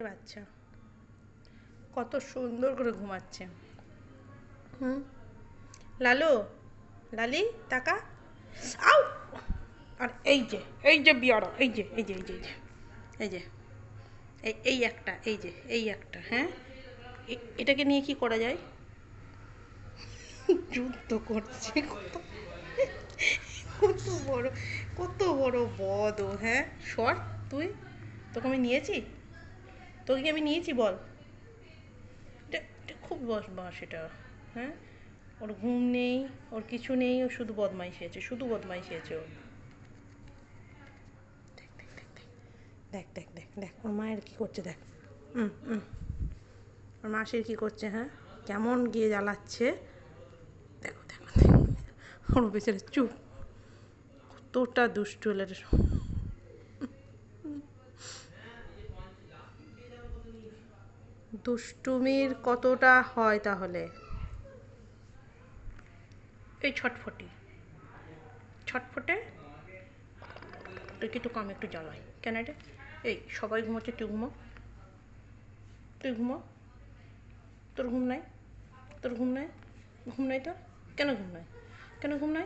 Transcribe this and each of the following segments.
বাচ্চা কত সুন্দর করে ঘুমাচ্ছে। লালু, লালি তাকা। আউ! আর এই যে বিয়ারা, এই যে এই একটা হ্যাঁ, এটাকে নিয়ে কি করা যায়? যুদ্ধ করছে। কত বড়, কত বড় বদ ও। হ্যাঁ সর তুই, তোকে আমি নিয়েছি, তোকে কি আমি নিয়েছি বল? এটা খুব বদমাস এটা। হ্যাঁ, ওর ঘুম নেই, ওর কিছু নেই, ও শুধু বদমাইশি আছে, শুধু বদমাইশি আছে ও। দেখ দেখ দেখ দেখ ওর মায়ের কি করছে দেখ। ওর মাসির কি করছে, হ্যাঁ কেমন গিয়ে জ্বালাচ্ছে। দেখো দেখো ওর বেচারে চুপ। কতটা দুষ্টু হলে দুষ্টুমির কতটা হয় তাহলে? এই ছটফটে ছটফটে তুই কি, তোকে আমি একটু জ্বালাই কেন রে? এই সবাই ঘুমোচ্ছে, তুই ঘুমো, তুই ঘুমো। তোর ঘুম নাই, তোর ঘুম নাই, ঘুম নাই তোর? কেন ঘুম নাই, কেন ঘুম নাই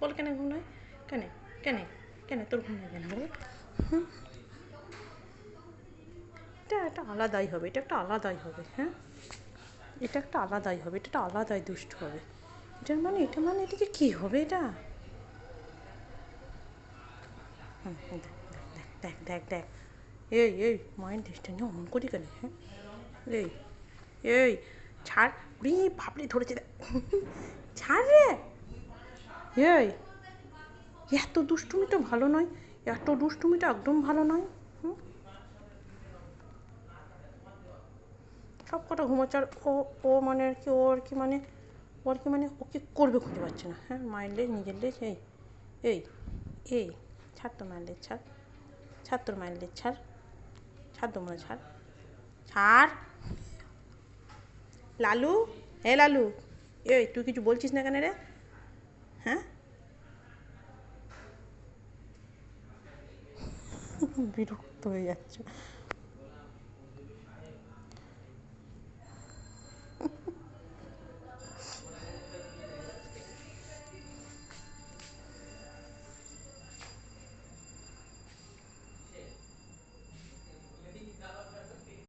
বল, কেন ঘুম নাই? কেন কেন কেন তোর ঘুম নাই কেন বল? এটা একটা আলাদাই হবে, এটা একটা আলাদাই হবে। হ্যাঁ, এটা একটা আলাদাই হবে, এটা একটা আলাদাই দুষ্ট হবে। এটা যে কী হবে এটা? দেখ দেখ দেখ দেখ দেখ। এই মায়ের দেশটা নিয়ে অমন করি কেন? হ্যাঁ, এই এই ছাড়, উড়ি ভাবলি ধরেছে দেখ। ছাড় রে। এই এত দুষ্টুমিটা ভালো নয়, এত দুষ্টুমিটা একদম ভালো নয়। সব কটা ঘুমোচ্ছে, আর ও মানে আর কি, ওকে করবে খুঁজে পাচ্ছে না। হ্যাঁ, মায়ের লেজ, নিজের লেজ। এই এই ছাড় তোর মায়ের লেজ, ছাড়, ছাড় তোর মায়ের লেজ, ছাড়, ছাড় তোমরা, ছাড়, ছাড়। লালু, লালু, এই তুই কিছু বলছিস না কেন রে? হ্যাঁ, বিরক্ত হয়ে যাচ্ছে।